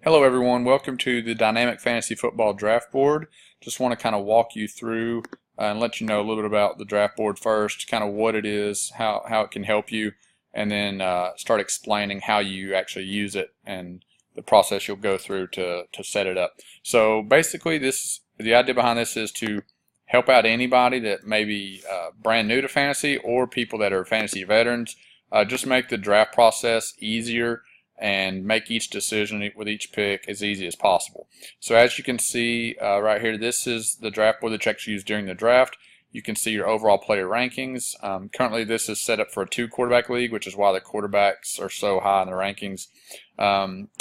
Hello everyone, welcome to the Dynamic Fantasy Football Draft Board. Just want to kind of walk you through and let you know a little bit about the draft board first, kind of what it is, how it can help you, and then start explaining how you actually use it and the process you'll go through to set it up. So basically the idea behind this is to help out anybody that may be brand new to fantasy or people that are fantasy veterans. Just make the draft process easier and make each decision with each pick as easy as possible. So as you can see right here, this is the draft board that you actually use during the draft. You can see your overall player rankings. Currently this is set up for a 2-quarterback league, which is why the quarterbacks are so high in the rankings.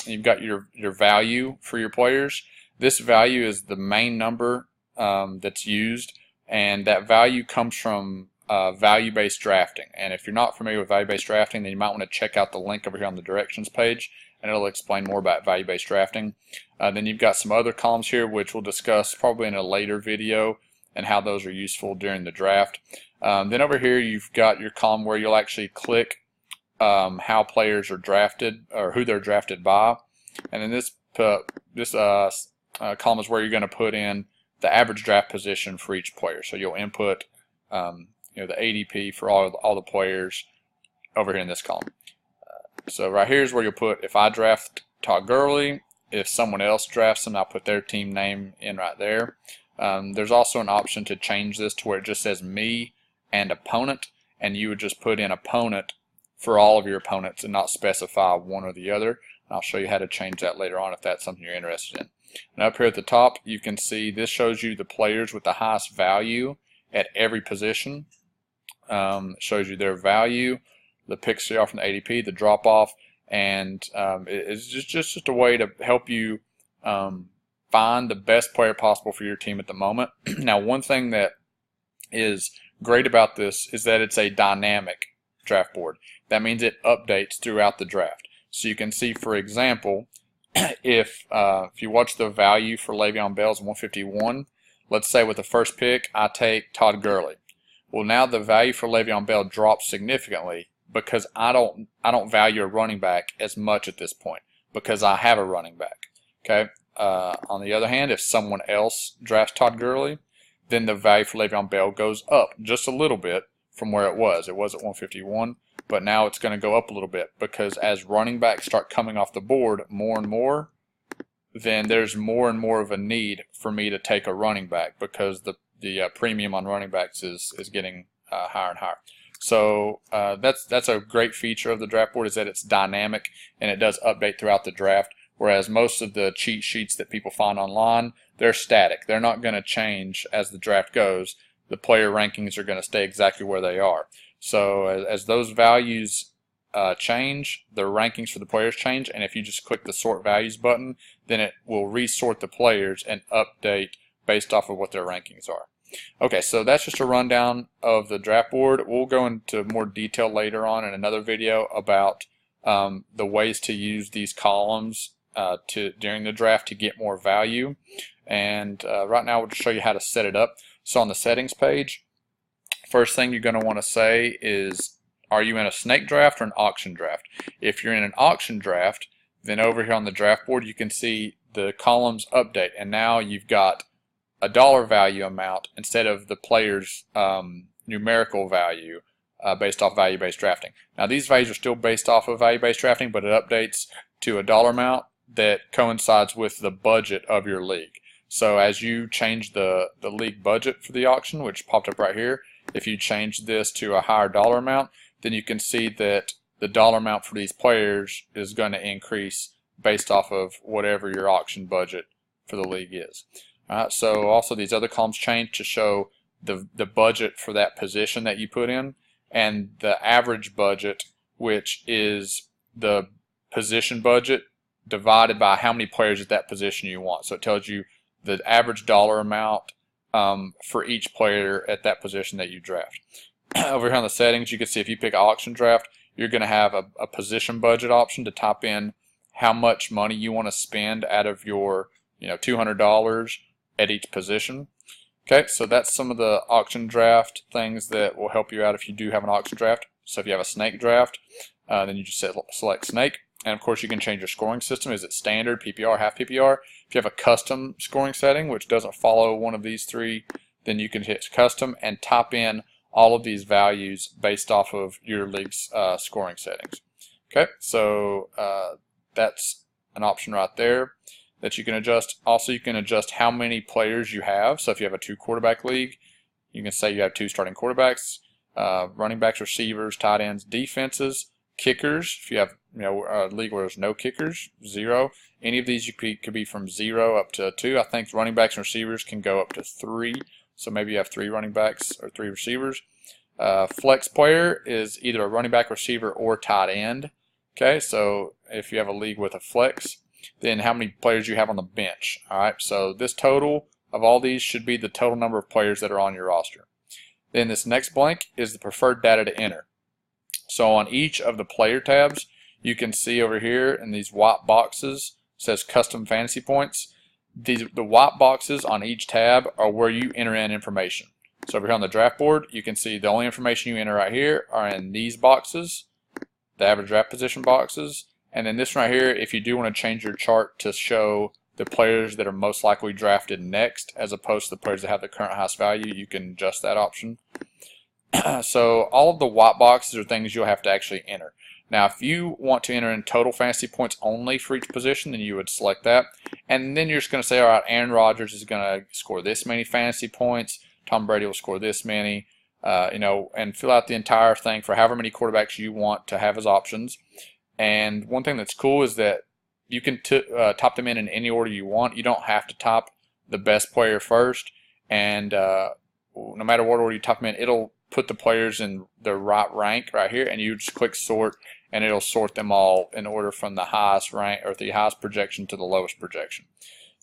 You've got your value for your players. This value is the main number that's used, and that value comes from value-based drafting. And if you're not familiar with value-based drafting, then you might want to check out the link over here on the directions page, and it'll explain more about value-based drafting. Then you've got some other columns here which we'll discuss probably in a later video and how those are useful during the draft. Then over here you've got your column where you'll actually click how players are drafted or who they're drafted by, and then this column is where you're going to put in the average draft position for each player. So you'll input the ADP for all the players over here in this column. So right here is where you'll put, if I draft Todd Gurley, if someone else drafts them, I'll put their team name in right there. There's also an option to change this to where it just says me and opponent, and you would just put in opponent for all of your opponents and not specify one or the other. I'll show you how to change that later on if that's something you're interested in. And up here at the top, you can see this shows you the players with the highest value at every position. Shows you their value, the picks they are from the ADP, the drop off, and it's just a way to help you find the best player possible for your team at the moment. Now, one thing that is great about this is that it's a dynamic draft board. That means it updates throughout the draft. So you can see, for example, if you watch the value for Le'Veon Bell's 151, let's say with the first pick I take Todd Gurley. Well, now the value for Le'Veon Bell drops significantly because I don't value a running back as much at this point because I have a running back. Okay. On the other hand, if someone else drafts Todd Gurley, then the value for Le'Veon Bell goes up just a little bit from where it was. It was at 151, but now it's going to go up a little bit because as running backs start coming off the board more and more, then there's more and more of a need for me to take a running back because the premium on running backs is getting higher and higher. So that's a great feature of the draft board, is that it's dynamic and it does update throughout the draft, whereas most of the cheat sheets that people find online, they're static. They're not going to change as the draft goes. The player rankings are going to stay exactly where they are. So as those values change, the rankings for the players change, and if you just click the sort values button, then it will resort the players and update based off of what their rankings are. Okay, so that's just a rundown of the draft board. We'll go into more detail later on in another video about the ways to use these columns during the draft to get more value. And right now we'll just show you how to set it up. So on the settings page, first thing you're going to want to say is, are you in a snake draft or an auction draft? If you're in an auction draft, then over here on the draft board you can see the columns update, and now you've got a dollar value amount instead of the player's numerical value based off value-based drafting. Now these values are still based off of value-based drafting, but it updates to a dollar amount that coincides with the budget of your league. So as you change the league budget for the auction, which popped up right here, if you change this to a higher dollar amount, then you can see that the dollar amount for these players is going to increase based off of whatever your auction budget for the league is. So also these other columns change to show the budget for that position that you put in, and the average budget, which is the position budget divided by how many players at that position you want. So it tells you the average dollar amount for each player at that position that you draft. Over here on the settings, you can see if you pick auction draft, you're going to have a position budget option to type in how much money you want to spend out of your $200 at each position. Okay, so that's some of the auction draft things that will help you out if you do have an auction draft. So if you have a snake draft, then you just select snake. And of course, you can change your scoring system. Is it standard, PPR, half PPR? If you have a custom scoring setting, which doesn't follow one of these three, then you can hit custom and type in all of these values based off of your league's scoring settings. Okay, so that's an option right there that you can adjust. Also, you can adjust how many players you have. So if you have a 2-quarterback league, you can say you have 2 starting quarterbacks, running backs, receivers, tight ends, defenses, kickers. If you have a league where there's no kickers, 0. Any of these could be from 0 up to 2. I think running backs and receivers can go up to 3. So maybe you have 3 running backs or 3 receivers. Flex player is either a running back, receiver, or tight end. Okay, so if you have a league with a flex, then how many players you have on the bench. All right, so this total of all these should be the total number of players that are on your roster. Then this next blank is the preferred data to enter. So on each of the player tabs, you can see over here in these white boxes, it says custom fantasy points. The white boxes on each tab are where you enter in information. So over here on the draft board, you can see the only information you enter right here are in these boxes, the average draft position boxes. And then this one right here, if you do want to change your chart to show the players that are most likely drafted next as opposed to the players that have the current highest value, you can adjust that option. So all of the white boxes are things you'll have to actually enter. Now, if you want to enter in total fantasy points only for each position, then you would select that. And then you're just going to say, all right, Aaron Rodgers is going to score this many fantasy points. Tom Brady will score this many, and fill out the entire thing for however many quarterbacks you want to have as options. And one thing that's cool is that you can top them in any order you want. You don't have to top the best player first. And no matter what order you top them in, it'll put the players in the right rank right here, and you just click sort, and it'll sort them all in order from the highest rank or the highest projection to the lowest projection.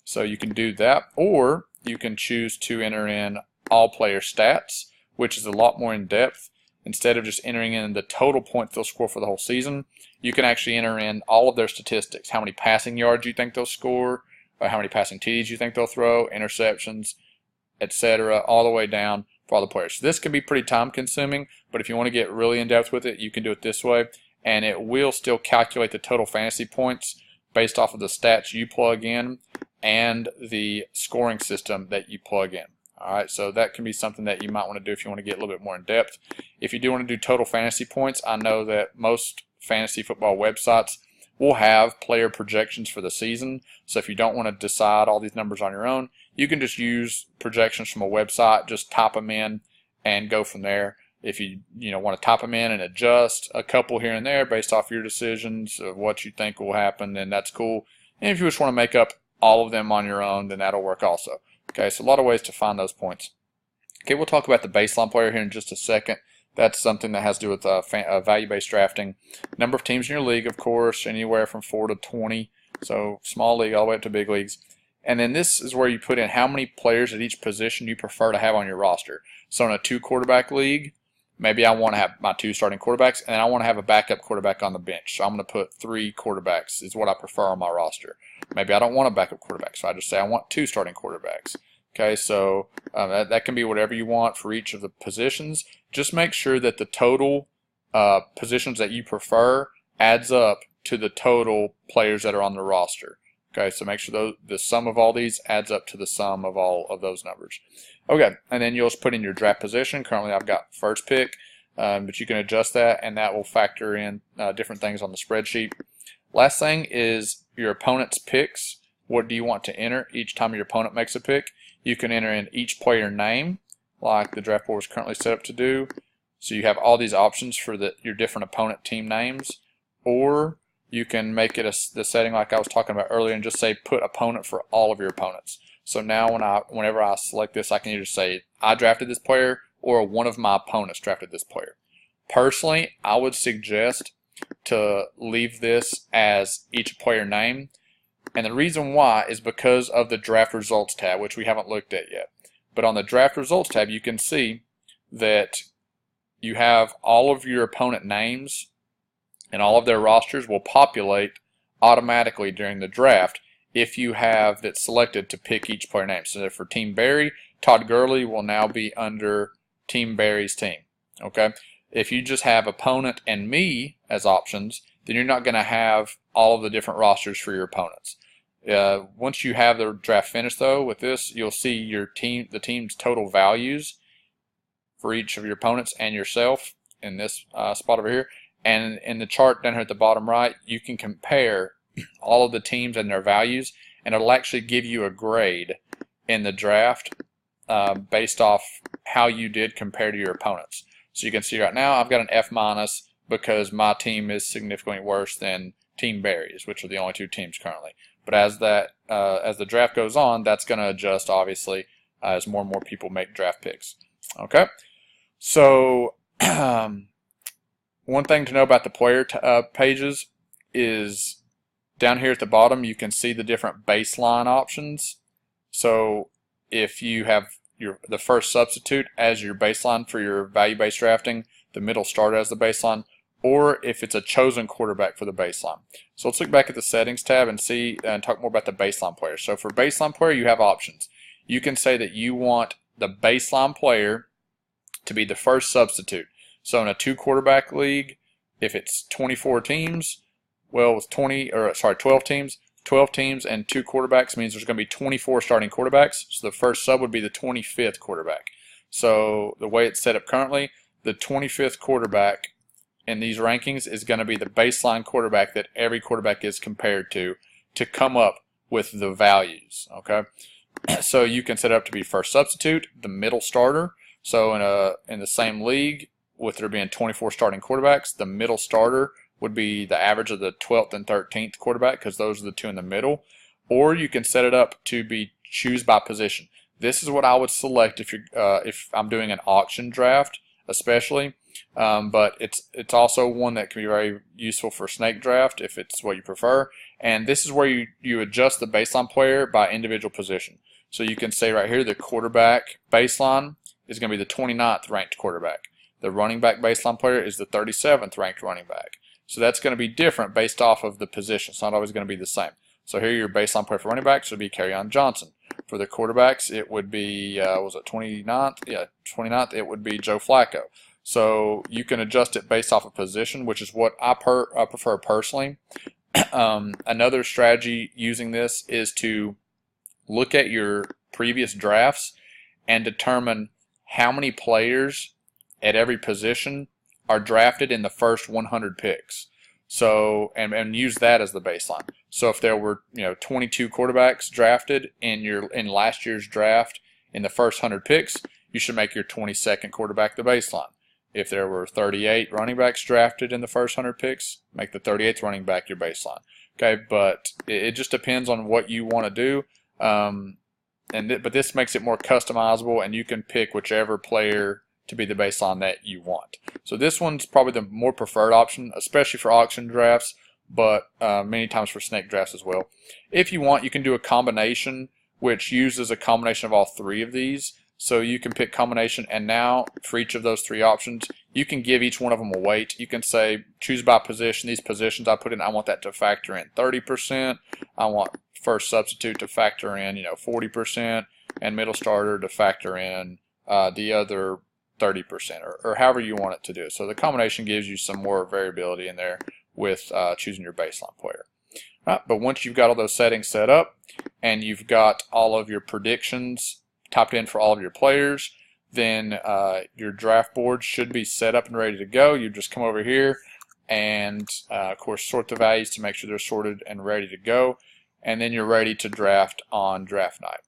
So you can do that, or you can choose to enter in all player stats, which is a lot more in depth. Instead of just entering in the total points they'll score for the whole season, you can actually enter in all of their statistics, how many passing yards you think they'll score, or how many passing TDs you think they'll throw, interceptions, etc., all the way down for all the players. So this can be pretty time consuming, but if you want to get really in depth with it, you can do it this way, and it will still calculate the total fantasy points based off of the stats you plug in and the scoring system that you plug in. All right, so that can be something that you might want to do if you want to get a little bit more in depth. If you do want to do total fantasy points, I know that most fantasy football websites will have player projections for the season. So if you don't want to decide all these numbers on your own, you can just use projections from a website, just type them in and go from there. If you want to type them in and adjust a couple here and there based off your decisions of what you think will happen, then that's cool. And if you just want to make up all of them on your own, then that'll work also. Okay, so a lot of ways to find those points. Okay, we'll talk about the baseline player here in just a second. That's something that has to do with value-based drafting. Number of teams in your league, of course, anywhere from 4 to 20. So small league all the way up to big leagues. And then this is where you put in how many players at each position you prefer to have on your roster. So in a 2-quarterback league, maybe I want to have my 2 starting quarterbacks, and I want to have a backup quarterback on the bench. So I'm going to put 3 quarterbacks is what I prefer on my roster. Maybe I don't want a backup quarterback, so I just say I want 2 starting quarterbacks. Okay, so that can be whatever you want for each of the positions. Just make sure that the total positions that you prefer adds up to the total players that are on the roster. Okay, so make sure the sum of all these adds up to the sum of all of those numbers. Okay, and then you'll just put in your draft position. Currently I've got first pick, but you can adjust that, and that will factor in different things on the spreadsheet. Last thing is your opponent's picks. What do you want to enter each time your opponent makes a pick? You can enter in each player name, like the draft board is currently set up to do. So you have all these options for your different opponent team names, or you can make it the setting like I was talking about earlier and just say put opponent for all of your opponents. So now whenever I select this, I can either say I drafted this player or one of my opponents drafted this player. Personally, I would suggest to leave this as each player name. And the reason why is because of the draft results tab, which we haven't looked at yet. But on the draft results tab, you can see that you have all of your opponent names and all of their rosters will populate automatically during the draft if you have that selected to pick each player name. So for Team Barry, Todd Gurley will now be under Team Barry's team. Okay? If you just have opponent and me as options, then you're not going to have all of the different rosters for your opponents. Once you have the draft finished, though, with this, you'll see the team's total values for each of your opponents and yourself in this spot over here. And in the chart down here at the bottom right, you can compare all of the teams and their values, and it'll actually give you a grade in the draft based off how you did compared to your opponents. So you can see right now I've got an F- because my team is significantly worse than Team Barry's, which are the only two teams currently. But as the draft goes on, that's going to adjust, obviously, as more and more people make draft picks. Okay, so one thing to know about the player pages is down here at the bottom you can see the different baseline options. So if you have the first substitute as your baseline for your value-based drafting, the middle starter as the baseline, or if it's a chosen quarterback for the baseline. So let's look back at the settings tab and see and talk more about the baseline player. So for baseline player, you have options. You can say that you want the baseline player to be the first substitute. So in a 2-quarterback league, if it's 24 teams, well, with 12 teams, 12 teams and 2 quarterbacks means there's going to be 24 starting quarterbacks. So the first sub would be the 25th quarterback. So the way it's set up currently, the 25th quarterback in these rankings is going to be the baseline quarterback that every quarterback is compared to come up with the values. Okay, so you can set it up to be first substitute, the middle starter. So in the same league, with there being 24 starting quarterbacks, the middle starter would be the average of the 12th and 13th quarterback, because those are the two in the middle. Or you can set it up to be choose by position. This is what I would select if I'm doing an auction draft, especially. But it's also one that can be very useful for snake draft if it's what you prefer. And this is where you adjust the baseline player by individual position. So you can say right here the quarterback baseline is going to be the 29th ranked quarterback. The running back baseline player is the 37th ranked running back. So that's going to be different based off of the position. It's not always going to be the same. So here your baseline player for running backs would be Kerryon Johnson. For the quarterbacks, it would be, was it 29th? Yeah, 29th, it would be Joe Flacco. So you can adjust it based off of position, which is what I prefer personally. Another strategy using this is to look at your previous drafts and determine how many players at every position are drafted in the first 100 picks. So and use that as the baseline. So if there were 22 quarterbacks drafted in last year's draft in the first 100 picks, you should make your 22nd quarterback the baseline. If there were 38 running backs drafted in the first 100 picks, make the 38th running back your baseline. Okay, but it just depends on what you want to do. But this makes it more customizable, and you can pick whichever player to be the baseline that you want. So this one's probably the more preferred option, especially for auction drafts, but many times for snake drafts as well. If you want, you can do a combination, which uses a combination of all three of these. So you can pick combination, and now for each of those three options, you can give each one of them a weight. You can say, choose by position. These positions I put in, I want that to factor in 30%. I want first substitute to factor in 40%, and middle starter to factor in the other 30%, or however you want it to do. So the combination gives you some more variability in there with choosing your baseline player. But once you've got all those settings set up and you've got all of your predictions typed in for all of your players, then your draft board should be set up and ready to go. You just come over here and of course sort the values to make sure they're sorted and ready to go, and then you're ready to draft on draft night.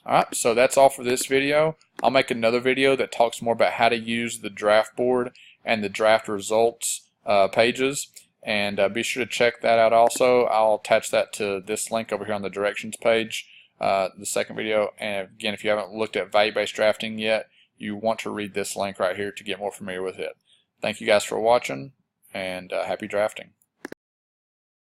Alright, so that's all for this video. I'll make another video that talks more about how to use the draft board and the draft results pages, and be sure to check that out also. I'll attach that to this link over here on the directions page, the second video. And again, if you haven't looked at value-based drafting yet, you want to read this link right here to get more familiar with it. Thank you guys for watching, and happy drafting.